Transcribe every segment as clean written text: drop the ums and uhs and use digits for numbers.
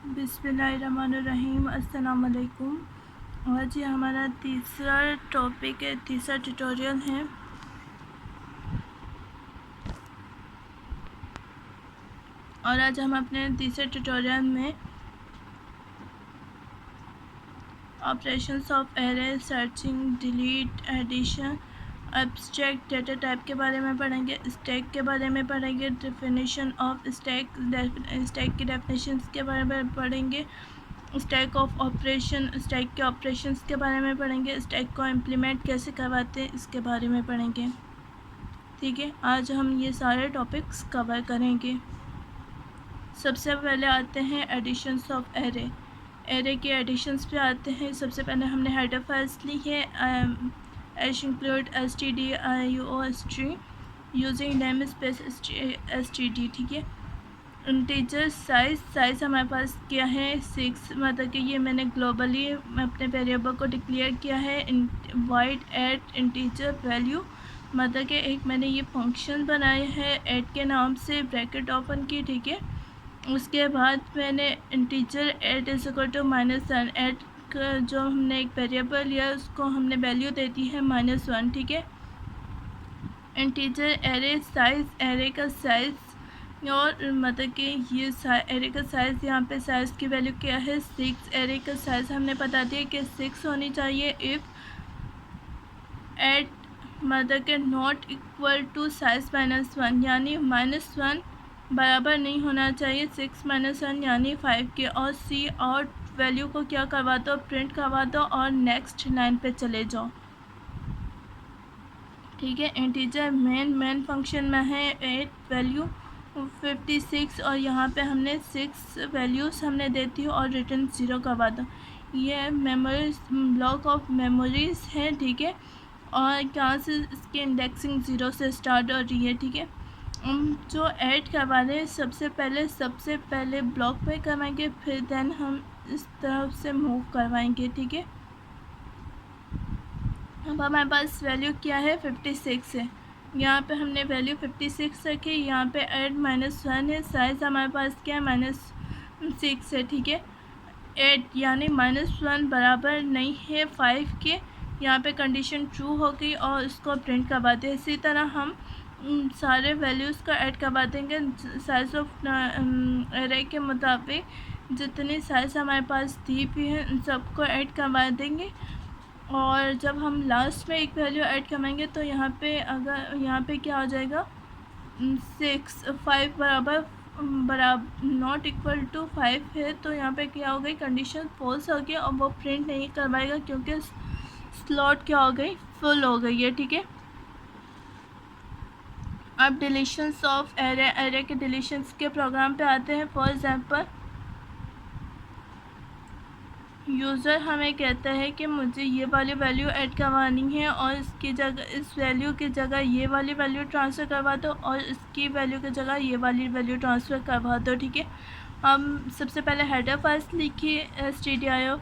बिस्मिल्लाहिर्रहमानिर्रहीम। अस्सलाम वालेकुम। आज ये हमारा तीसरा टॉपिक है, तीसरा ट्यूटोरियल है। और आज हम अपने तीसरे ट्यूटोरियल में operations of array, searching, delete, addition, abstract data type के बारे में पढ़ेंगे, स्टैक के बारे में पढ़ेंगे, डेफिनेशन ऑफ स्टैक, स्टैक की डेफिनेशंस के बारे में पढ़ेंगे, स्टैक ऑफ ऑपरेशन, स्टैक के ऑपरेशंस के बारे में पढ़ेंगे, स्टैक को इम्प्लीमेंट कैसे करवाते हैं इसके बारे में पढ़ेंगे। ठीक है, आज हम ये सारे टॉपिक्स कवर करेंगे। सबसे पहले आते हैं एडिशंस ऑफ एरे। एरे के एडिशंस पे आते हैं। सबसे पहले हमने हेडर फाइल्स ली है, hash include stdio using namespace std। ठीक है, इंटीजर साइज़ हमारे पास क्या है 6, मतलब कि ये मैंने ग्लोबली अपने वेरिएबल को डिक्लेयर किया है। वॉइड ऐड इंटीजर वैल्यू, मतलब कि एक मैंने ये फंक्शन बनाया है ऐड के नाम से, ब्रैकेट ओपन की। ठीक है, उसके बाद मैंने integer add is equal to -1। Add का जो हमने एक वेरिएबल लिया उसको हमने वैल्यू देती है -1। ठीक है, इंटीजर एरे साइज़, एरे का साइज़, और मतलब कि ये एरे का साइज़, यहाँ पे साइज़ की वैल्यू क्या है 6। एरे का साइज़ हमने बता दिया कि 6 होनी चाहिए। इफ़ एट मतलब कि नॉट इक्वल टू साइज़ -1, यानी -1 बराबर नहीं होना चाहिए 6 - 1 यानी 5 के। और सी आउट वैल्यू को क्या करवा दो, प्रिंट करवा दो और नेक्स्ट लाइन पे चले जाओ। ठीक है, इंटीजर मेन फंक्शन में है 8 वैल्यू 56, और यहाँ पे हमने 6 वैल्यूज़ हमने देती है और रिटर्न 0 करवा दो। ये मेमोरीज ब्लॉक ऑफ मेमोरीज है। ठीक है, और यहाँ से इसकी इंडेक्सिंग 0 से स्टार्ट हो रही है। ठीक है, हम जो ऐड करवा रहे हैं सबसे पहले ब्लॉक पे करवाएंगे, फिर देन हम इस तरफ से मूव करवाएंगे। ठीक है, अब हमारे पास वैल्यू क्या है 56 है। यहाँ पे हमने वैल्यू 56 रखी, यहाँ पे ऐड -1 है, साइज़ हमारे पास क्या है -6 है। ठीक है, ऐड यानी -1 बराबर नहीं है 5 के, यहाँ पे कंडीशन ट्रू हो गई और इसको प्रिंट करवा दें। इसी तरह हम सारे वैल्यूज़ का ऐड करवा देंगे साइज़ ऑफ एरे के मुताबिक। जितनी साइज़ हमारे पास दी भी है उन सबको ऐड करवा देंगे। और जब हम लास्ट में एक वैल्यू ऐड करवाएंगे तो यहाँ पे क्या हो जाएगा 5 बराबर नॉट इक्वल टू 5 है, तो यहाँ पे क्या हो गई कंडीशन फॉल्स हो गई और वो प्रिंट नहीं करवाएगा क्योंकि स्लॉट क्या हो गई, फुल हो गई है। ठीक है, अब डिलीशंस ऑफ एरे, एरे के डिलीशंस के प्रोग्राम पे आते हैं। फॉर एग्जांपल यूज़र हमें कहता है कि मुझे ये वाली वैल्यू ऐड करवानी है और इसकी जगह, इस वैल्यू की जगह ये वाली वैल्यू ट्रांसफ़र करवा दो और इसकी वैल्यू की जगह ये वाली वैल्यू ट्रांसफ़र करवा दो। ठीक है, हम सबसे पहले हेडर फाइल्स लिखिए stdio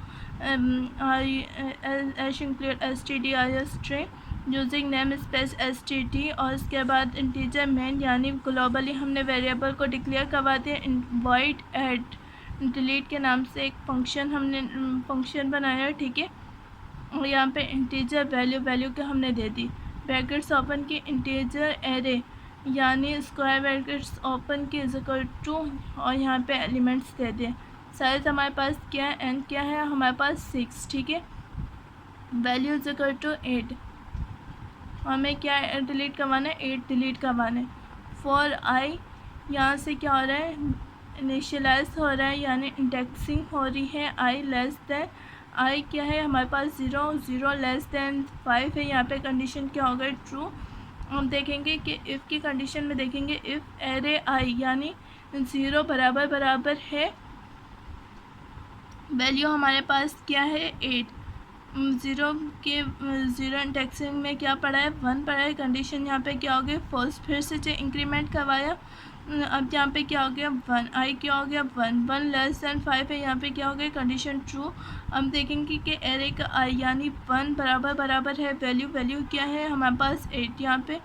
hash include stdio string using namespace std, और इसके बाद इंटीजर मेन यानी ग्लोबली हमने वेरिएबल को डिक्लेयर करवा दिया। वॉइड ऐड डिलीट के नाम से एक फंक्शन बनाया है। ठीक है, और यहाँ पे इंटीजर वैल्यू के हमने दे दी, ब्रैकेट्स ओपन की इंटीजर एरे यानी स्क्वायर ब्रैकेट्स ओपन की इज इक्वल टू, और यहाँ पे एलिमेंट्स दे दें। साइज़ हमारे पास क्या है, एन क्या है हमारे पास 6। ठीक है, वैल्यू इज इक्वल टू 8, हमें क्या डिलीट करवाना है 8 डिलीट करवाना है। फॉर आई यहाँ से क्या हो रहा है इनिशियलाइज हो रहा है यानी इंडेक्सिंग हो रही है। आई लेस देन, आई क्या है हमारे पास 0 लेस देन 5 है, यहाँ पे कंडीशन क्या हो गई ट्रू। हम देखेंगे कि इफ़ की कंडीशन में देखेंगे इफ़ एरे आई यानी 0 बराबर है, वैल्यू हमारे पास क्या है 8, 0 इंडेक्सिंग में क्या पड़ा है 1 पड़ा है, कंडीशन यहाँ पे क्या हो गई फॉल्स, फिर से इंक्रीमेंट करवाया, अब यहाँ पे क्या हो गया 1, आई क्या हो गया 1 लेस देन 5 है, यहाँ पे क्या हो गया कंडीशन ट्रू। हम देखेंगे कि एरे का आई यानी 1 बराबर है, वैल्यू क्या है हमारे पास 8, यहाँ पे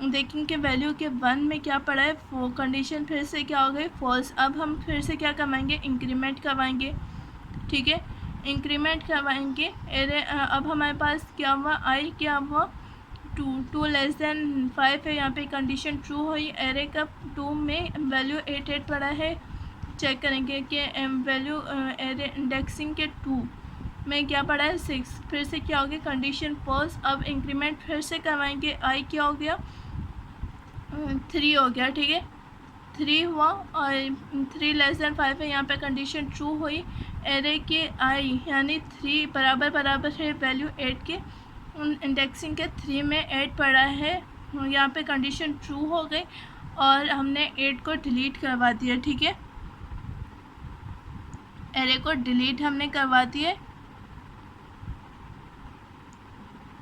देखेंगे कि वैल्यू के 1 में क्या पड़ा है, वो कंडीशन फिर से क्या हो गई, फॉल्स। अब हम फिर से क्या करवाएंगे, इंक्रीमेंट करवाएंगे, ठीक है, इंक्रीमेंट करवाएंगे। अब हमारे पास क्या हुआ, आई क्या हुआ 2 लेस देन 5 है, यहाँ पे कंडीशन ट्रू हुई। एरे का 2 में वैल्यू 8 पड़ा है, चेक करेंगे कि वैल्यू एरे इंडेक्सिंग के 2 में क्या पड़ा है 6, फिर से क्या हो गया, कंडीशन फॉल्स। अब इंक्रीमेंट फिर से करवाएंगे, आई क्या हो गया 3 हो गया, ठीक है, 3 हुआ और 3 लेस देन 5 है, यहाँ पे कंडीशन ट्रू हुई। एरे के आई यानी 3 बराबर बराबर है वैल्यू 8 के, इंडेक्सिंग के 3 में 8 पड़ा है, यहाँ पे कंडीशन ट्रू हो गई और हमने 8 को डिलीट करवा दिया, ठीक है, एरे को डिलीट हमने करवा दिए।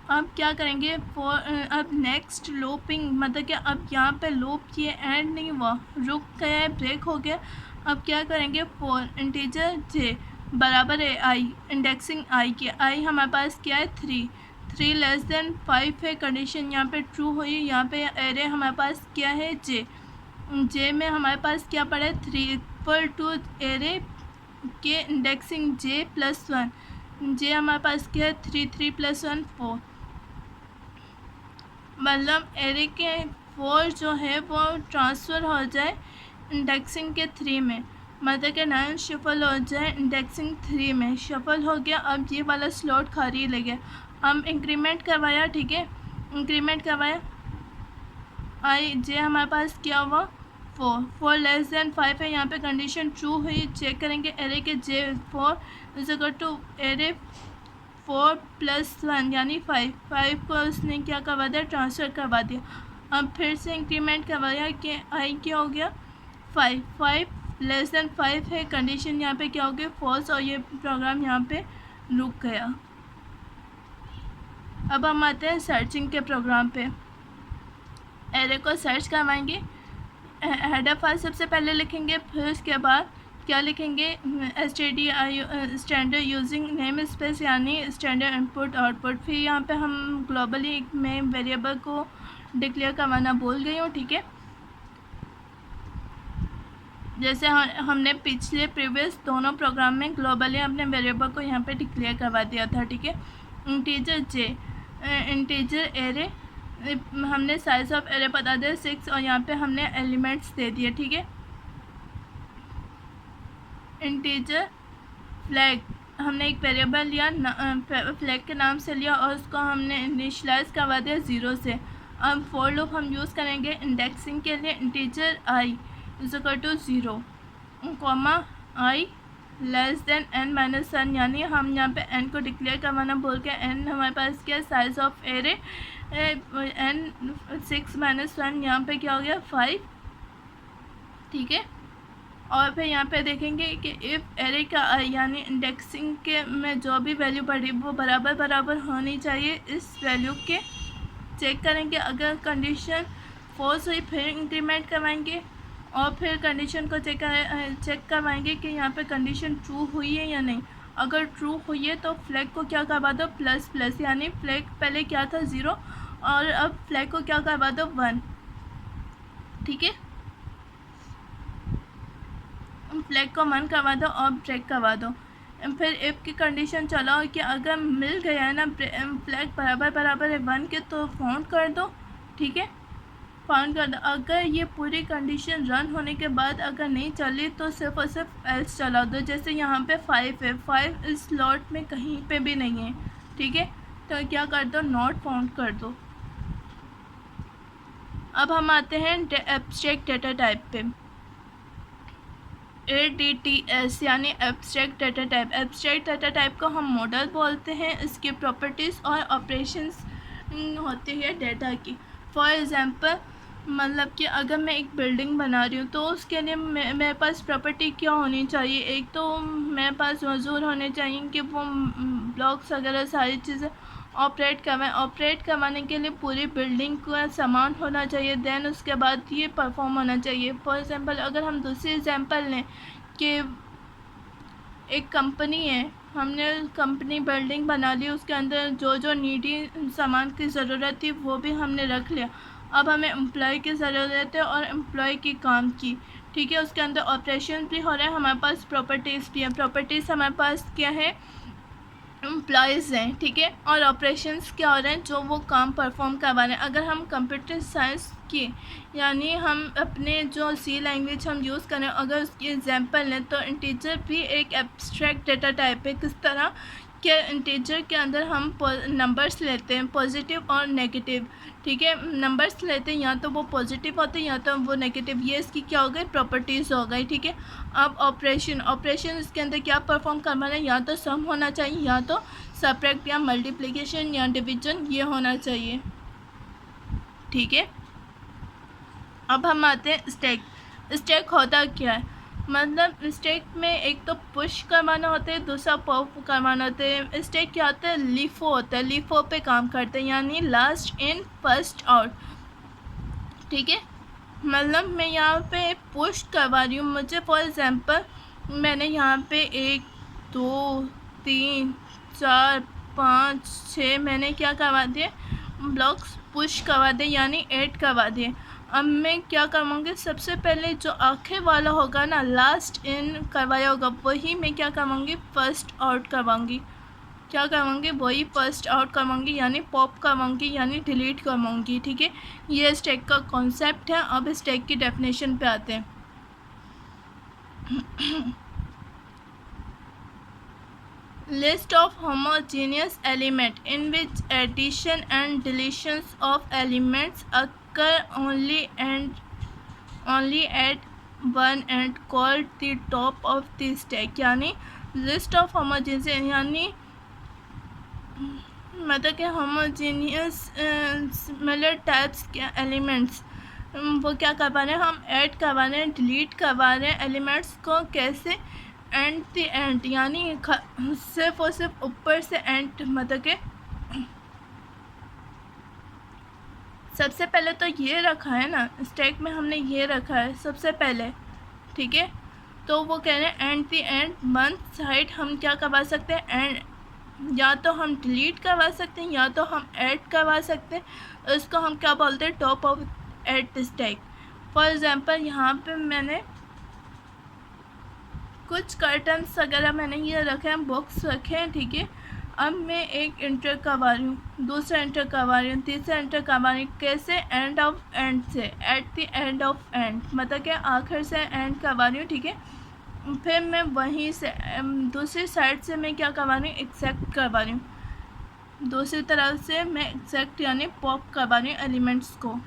अब क्या करेंगे, अब नेक्स्ट लूपिंग, मतलब कि अब यहाँ पे लूप ये एंड नहीं हुआ, रुक गया है, ब्रेक हो गया। अब क्या करेंगे, फॉर इंटीजर जे बराबर है आई, इंडेक्सिंग आई की, आई हमारे पास क्या है 3 लेस देन 5 है, कंडीशन यहाँ पे ट्रू हुई। यहाँ पे एरे हमारे पास क्या है जे में हमारे पास क्या पड़ा है 3 इक्वल टू एरे के इंडेक्सिंग जे प्लस 1, जे हमारे पास क्या है 3 प्लस 1 4, मतलब एरे के 4 जो है वो ट्रांसफ़र हो जाए इंडेक्सिंग के 3 में, मतलब कि 9 शफल हो जाए इंडेक्सिंग 3 में, शफल हो गया। अब ये वाला स्लॉट खाली लगे, हम इंक्रीमेंट करवाया, ठीक है, इंक्रीमेंट करवाया, आई जे हमारे पास क्या हुआ 4 लेस देन 5 है, यहाँ पे कंडीशन ट्रू हुई। चेक करेंगे एरे के J 4 is equal to array 4 plus 1 यानी 5 को उसने क्या करवा दिया, ट्रांसफ़र करवा दिया। अब फिर से इंक्रीमेंट करवाया कि आई क्या हो गया 5 लेस देन 5 है, कंडीशन यहाँ पे क्या हो गया फॉल्स, और ये प्रोग्राम यहाँ पे रुक गया। अब हम आते हैं सर्चिंग के प्रोग्राम पे, एरे को सर्च करवाएंगे, हेडर फाइल सबसे पहले लिखेंगे, फिर उसके बाद क्या लिखेंगे, स्टैंडर्ड यूजिंग नेम स्पेस यानी स्टैंडर्ड इनपुट आउटपुट। फिर यहाँ पे हम ग्लोबली में वेरिएबल को डिक्लेयर करवाना भूल गई हूँ, ठीक है, जैसे हमने पिछले प्रीवियस दोनों प्रोग्राम में ग्लोबली अपने वेरिएबल को यहाँ पे डिक्लेयर करवा दिया था, ठीक है। इंटीजर जे, इंटीजर एरे, हमने साइज ऑफ एरे बता दिया 6 और यहाँ पे हमने एलिमेंट्स दे दिए, ठीक है। इंटीजर फ्लैग, हमने एक वेरिएबल लिया, फ्लैग के नाम से लिया और उसको हमने इनिशलाइज करवा दिया 0 से। अब फॉर लूप हम यूज़ करेंगे इंडेक्सिंग के लिए, integer i is equal to 0 comma i less than n minus 1, यानी हम यहाँ पे n को डिक्लेयर करवाना बोल के, n हमारे पास क्या size of array n 6 minus 1, यहाँ पे क्या हो गया 5, ठीक है। और फिर यहाँ पे देखेंगे कि इफ़ एरे का यानी इंडेक्सिंग के में जो भी वैल्यू पड़ी वो बराबर बराबर होनी चाहिए इस वैल्यू के। चेक करेंगे, अगर कंडीशन फॉल्स हुई फिर इंक्रीमेंट करवाएंगे और फिर कंडीशन को चेक करवाएंगे कि यहाँ पे कंडीशन ट्रू हुई है या नहीं। अगर ट्रू हुई है तो फ्लैग को क्या करवा दो प्लस प्लस, यानी फ्लैग पहले क्या था 0 और अब फ्लैग को क्या करवा दो 1, ठीक है, फ्लैग को 1 करवा दो और ब्रेक करवा दो। फिर इफ़ की कंडीशन चलाओ कि अगर मिल गया है ना फ्लैग बराबर बराबर है 1 के तो फाउंड कर दो, ठीक है, फाउंड कर दो। अगर ये पूरी कंडीशन रन होने के बाद अगर नहीं चली तो सिर्फ और सिर्फ एल्स चला दो। जैसे यहाँ पे 5 है, 5 इस स्लॉट में कहीं पे भी नहीं है, ठीक है, तो क्या कर दो नॉट फाउंड कर दो। अब हम आते हैं एब्स्ट्रैक्ट डेटा टाइप पे, ADTS यानी abstract data type. Abstract data type को हम मॉडल बोलते हैं, इसकी प्रॉपर्टीज़ और ऑपरेशंस होती है डेटा की। फॉर एग्ज़ाम्पल, मतलब कि अगर मैं एक बिल्डिंग बना रही हूँ तो उसके लिए मेरे पास प्रॉपर्टी क्या होनी चाहिए, एक तो मेरे पास मौजूद होने चाहिए कि वो ब्लॉक्स वगैरह सारी चीज़ें ऑपरेट करवाएं। ऑपरेट करवाने के लिए पूरी बिल्डिंग का सामान होना चाहिए, देन उसके बाद ये परफॉर्म होना चाहिए। फॉर एग्ज़ाम्पल, अगर हम दूसरी एग्ज़ाम्पल लें कि एक कंपनी है, हमने कंपनी बिल्डिंग बना ली, उसके अंदर जो जो नीडी सामान की ज़रूरत थी वो भी हमने रख लिया। अब हमें एम्प्लॉय की ज़रूरत है और एम्प्लॉय की काम की, ठीक है। उसके अंदर ऑपरेशन भी हो रहा है, हमारे पास प्रॉपर्टीज़ भी है। प्रॉपर्टीज़ हमारे पास क्या है, एम्प्लॉयज़ हैं, ठीक है। और ऑपरेशंस क्या हो रहे हैं, जो वो काम परफॉर्म करवा रहे हैं। अगर हम कंप्यूटर साइंस की यानी हम अपने जो सी लैंग्वेज हम यूज़ करें, अगर उसकी एग्जांपल लें तो इंटीजर भी एक एब्स्ट्रैक्ट डेटा टाइप है। किस तरह के इंटीजर के अंदर हम नंबर्स लेते हैं, पॉजिटिव और नेगेटिव, ठीक है। नंबर्स लेते हैं, या तो वो पॉजिटिव होते हैं या तो वो नेगेटिव। ये इसकी क्या हो गई, प्रॉपर्टीज़ हो गई, ठीक है। अब ऑपरेशन इसके अंदर क्या परफॉर्म करना है, या तो सम होना चाहिए, या तो सब्ट्रैक्ट या मल्टीप्लिकेशन या डिवीजन, ये होना चाहिए, ठीक है। अब हम आते हैं स्टैक। स्टैक होता क्या है, मतलब स्टैक में एक तो पुश करवाना होता है, दूसरा पॉप करवाना होता है। स्टैक क्या होता है, लीफो होता है, लीफो पे काम करते हैं, यानी लास्ट इन फर्स्ट आउट, ठीक है। मतलब मैं यहाँ पे पुश करवा रही हूँ, मुझे फॉर एग्ज़ाम्पल मैंने यहाँ पे 1 2 3 4 5 6 मैंने क्या करवा दिए, ब्लॉक्स पुश करवा दिए, यानी ऐड करवा दिए। अब मैं क्या करवाऊँगी, सबसे पहले जो आखिर वाला होगा ना, लास्ट इन करवाया होगा, वही मैं क्या करवाऊँगी, फर्स्ट आउट करवाऊँगी। क्या करवाऊँगी, वही फर्स्ट आउट करवाऊँगी, यानी पॉप करवाऊँगी, यानी डिलीट करवाऊँगी, ठीक है। ये स्टैक का कॉन्सेप्ट है। अब स्टैक की डेफिनेशन पे आते हैं। List of homogeneous element in which addition and deletions of elements occur only at one and called the top of the stack, यानी लिस्ट ऑफ homogeneous यानी मतलब कि होमोजीनियस मतलब टाइप्स के एलिमेंट्स वो क्या करवा रहे हैं, हम ऐड करवा रहे हैं, डिलीट करवा रहे हैं एलिमेंट्स को। कैसे, एंड द एंड, यानी सिर्फ और सिर्फ ऊपर से एंड, मतलब कि सबसे पहले तो ये रखा है ना स्टैक में, हमने ये रखा है सबसे पहले, ठीक है। तो वो कह रहे हैं and the end one side हम क्या करवा सकते हैं, एंड या तो हम डिलीट करवा सकते हैं, या तो हम ऐड करवा सकते हैं। इसको हम क्या बोलते हैं, top of at stack. For example यहाँ पे मैंने कुछ कर्टन्स वगैरह मैंने ये रखे हैं, बॉक्स रखे हैं, ठीक है। अब मैं एक इंटर करवा रही हूँ, दूसरा इंटर करवा रही हूँ, तीसरा इंटर करवा रही हूँ। कैसे, एंड ऑफ एंड से, at the end of and, मतलब कि आखिर से एंड करवा रही हूँ, ठीक है। फिर मैं वहीं से दूसरी साइड से मैं क्या करवा रही हूँ, एक्सेप्ट करवा रही हूँ। दूसरी तरफ से मैं एक्सेप्ट यानी पॉप करवा रही हूँ एलिमेंट्स को।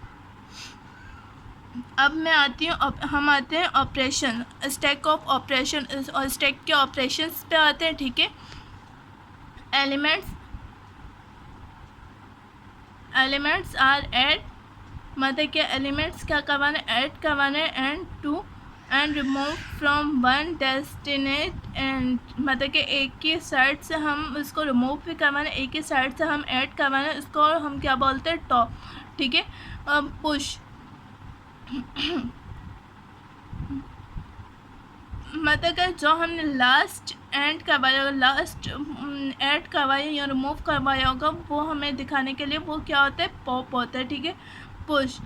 अब मैं आती हूँ, हम आते हैं ऑपरेशन, स्टैक ऑफ ऑपरेशन, और स्टैक के ऑपरेशंस पे आते हैं, ठीक है। एलिमेंट्स आर ऐड, मतलब कि एलिमेंट्स क्या करवाना है, ऐड करवाना है, end to end remove from one destinate end, मतलब कि एक ही साइड से हम इसको रिमूव भी करवाना है, एक ही साइड से हम ऐड करवाना है, इसको हम क्या बोलते हैं, टॉप, ठीक है। अब पुश मतलब कि जो हमने लास्ट एंड करवाया, लास्ट ऐड करवाया या रिमूव करवाया होगा, वो हमें दिखाने के लिए वो क्या होता है, पॉप होता है, ठीक है। पुश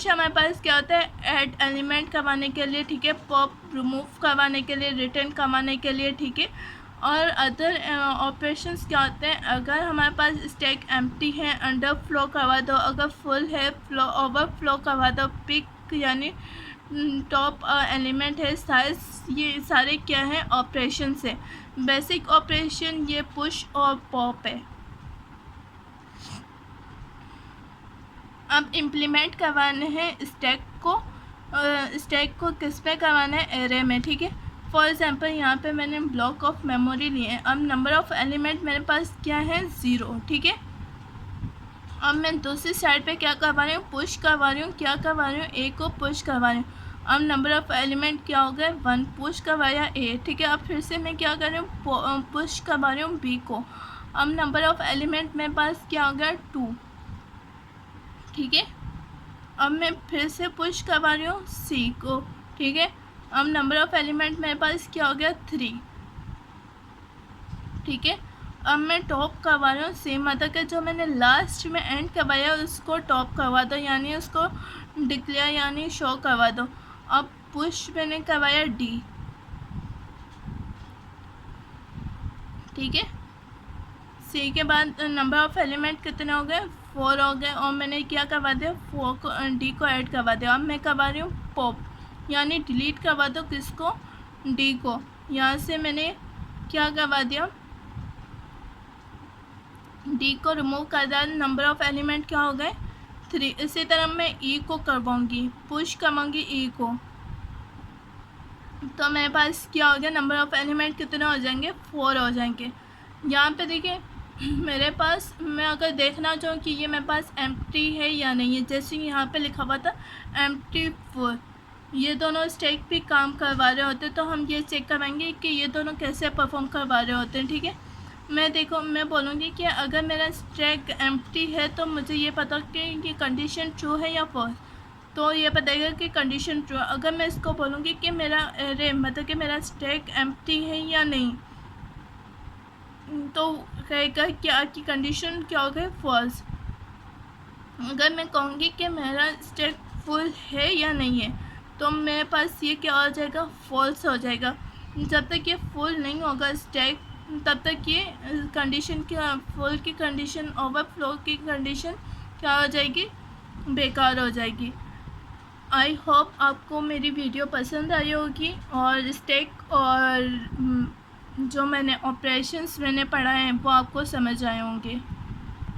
हमारे पास क्या होता है, ऐड एलिमेंट करवाने के लिए, ठीक है। पॉप रिमूव करवाने के लिए, रिटर्न करवाने के लिए, ठीक है। और अदर ऑपरेशंस क्या होते हैं, अगर हमारे पास स्टैक एम्प्टी है, अंडर फ्लो करवा दो, अगर फुल है फ्लो ओवरफ्लो करवा दो, पिक यानी टॉप एलिमेंट है, साइज, ये सारे क्या हैं, ऑपरेशन है। बेसिक ऑपरेशन ये पुश और पॉप है। अब इम्प्लीमेंट करवाने हैं स्टैक को किस पे करवाना है, एरे में, ठीक है। फॉर एग्जांपल यहाँ पे मैंने ब्लॉक ऑफ मेमोरी लिए हैं। अब नंबर ऑफ़ एलिमेंट मेरे पास क्या है, 0, ठीक है। अब मैं दूसरी साइड पे क्या करवा रही हूँ, पुश करवा रही हूँ, क्या करवा रही हूँ, ए को पुश करवा रही हूँ। अब नंबर ऑफ़ एलिमेंट क्या हो गया, 1, पुश करवाया ए, ठीक है। अब फिर से मैं क्या कर रही हूँ, पुश करवा रही हूँ बी को। अब नंबर ऑफ़ एलिमेंट मेरे पास क्या हो गया, 2, ठीक है। अब मैं फिर से पुश करवा रही हूँ सी को, ठीक है। अब नंबर ऑफ़ एलिमेंट मेरे पास क्या हो गया, 3, ठीक है। अब मैं टॉप करवा रही हूँ सेम, मतलब कि जो मैंने लास्ट में एंड करवाया उसको टॉप करवा दो, यानी उसको डिक्लेयर यानी शो करवा दो। अब पुश मैंने करवाया डी, ठीक है। सी के बाद नंबर ऑफ़ एलिमेंट कितने हो गए, 4 हो गए, और मैंने क्या करवा दिया, 4 को डी को ऐड करवा दिया। अब मैं करवा रही हूँ पॉप, यानी डिलीट करवा दो किसको, डी को। यहाँ से मैंने क्या करवा दिया, डी को रिमूव कर दिया। नंबर ऑफ़ एलिमेंट क्या हो गए, 3। इसी तरह मैं ई को करवाऊँगी, पुश करवाऊँगी ई को, तो मेरे पास क्या हो गया, नंबर ऑफ़ एलिमेंट कितने हो जाएंगे, 4 हो जाएंगे। यहाँ पे देखिए मेरे पास, मैं अगर देखना चाहूँ कि ये मेरे पास एम्प्टी है या नहीं है, जैसे यहाँ पे लिखा हुआ था एम्प्टी 4, ये दोनों स्टैक भी काम करवा रहे होते, तो हम ये चेक करवाएंगे कि ये दोनों कैसे परफॉर्म करवा रहे होते हैं, ठीक है। मैं बोलूँगी कि अगर मेरा स्टैक एम्प्टी है तो मुझे ये पता कि ये कंडीशन ट्रू है या फॉल्स, तो ये बताएगा कि कंडीशन ट्रू। अगर मैं इसको बोलूँगी कि मेरा एरे मतलब कि मेरा स्टैक एम्प्टी है या नहीं, तो कहेगा क्या कि कंडीशन क्या हो गई, फॉल्स। अगर मैं कहूँगी कि मेरा स्टैक फुल है या नहीं है, तो मेरे पास ये क्या हो जाएगा, फॉल्स हो जाएगा। जब तक ये फुल नहीं होगा स्टैक, तब तक ये कंडीशन क्या, फुल की कंडीशन, ओवरफ्लो की कंडीशन क्या हो जाएगी, बेकार हो जाएगी। आई होप आपको मेरी वीडियो पसंद आई होगी, और स्टैक और जो मैंने ऑपरेशंस मैंने पढ़ाए हैं वो आपको समझ आए होंगे।